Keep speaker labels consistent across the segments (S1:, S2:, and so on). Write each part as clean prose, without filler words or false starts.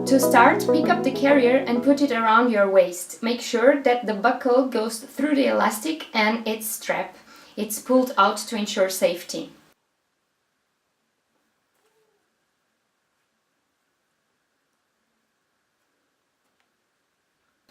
S1: To start, pick up the carrier and put it around your waist. Make sure that the buckle goes through the elastic and its strap. It's pulled out to ensure safety.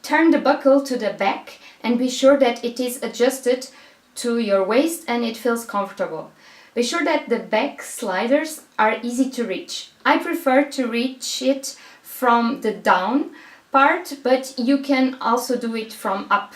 S1: Turn the buckle to the back and be sure that it is adjusted to your waist and it feels comfortable. Be sure that the back sliders are easy to reach. I prefer to reach it from the down part, but you can also do it from up.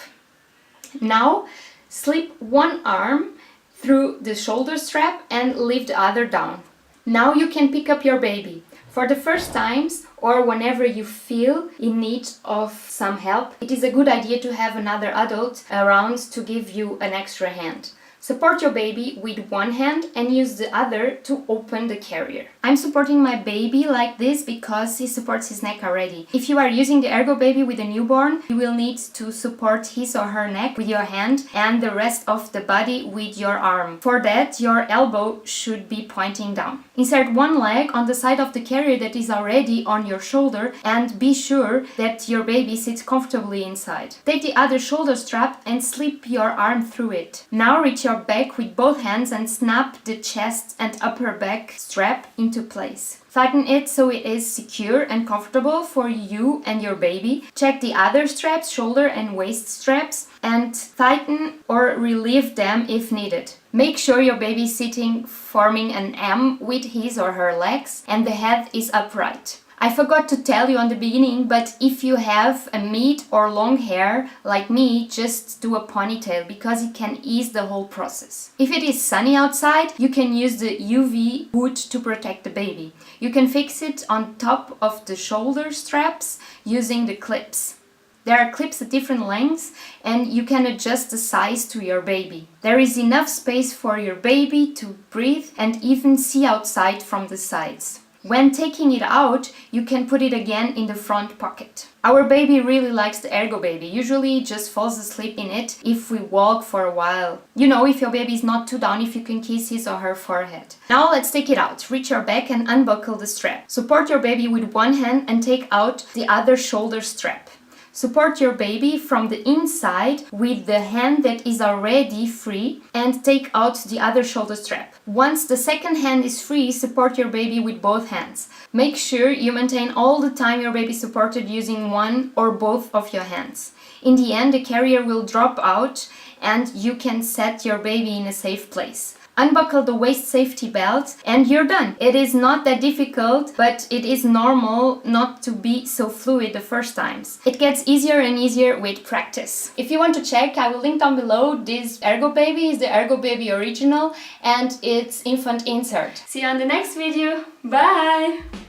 S1: Now slip one arm through the shoulder strap and leave the other down. Now you can pick up your baby. For the first times or whenever you feel in need of some help, it is a good idea to have another adult around to give you an extra hand. Support your baby with one hand and use the other to open the carrier. I'm supporting my baby like this because he supports his neck already. If you are using the Ergobaby with a newborn, you will need to support his or her neck with your hand and the rest of the body with your arm. For that, your elbow should be pointing down. Insert one leg on the side of the carrier that is already on your shoulder and be sure that your baby sits comfortably inside. Take the other shoulder strap and slip your arm through it. Now reach your back with both hands and snap the chest and upper back strap into place. Tighten it so it is secure and comfortable for you and your baby. Check the other straps, shoulder and waist straps, and tighten or relieve them if needed. Make sure your baby is sitting forming an M with his or her legs and the head is upright. I forgot to tell you on the beginning, but if you have a mid or long hair like me, just do a ponytail because it can ease the whole process. If it is sunny outside, you can use the UV hood to protect the baby. You can fix it on top of the shoulder straps using the clips. There are clips at different lengths and you can adjust the size to your baby. There is enough space for your baby to breathe and even see outside from the sides. When taking it out, you can put it again in the front pocket. Our baby really likes the Ergobaby. Usually just falls asleep in it if we walk for a while. You know, if your baby is not too down, if you can kiss his or her forehead. Now let's take it out. Reach your back and unbuckle the strap. Support your baby with one hand and take out the other shoulder strap. Support your baby from the inside with the hand that is already free and take out the other shoulder strap. Once the second hand is free, support your baby with both hands. Make sure you maintain all the time your baby supported using one or both of your hands. In the end, the carrier will drop out and you can set your baby in a safe place. Unbuckle the waist safety belt and you're done. It is not that difficult, but it is normal not to be so fluid the first times. It gets easier and easier with practice. If you want to check, I will link down below. This Ergobaby is the Ergobaby original and it's infant insert. See you on the next video. Bye!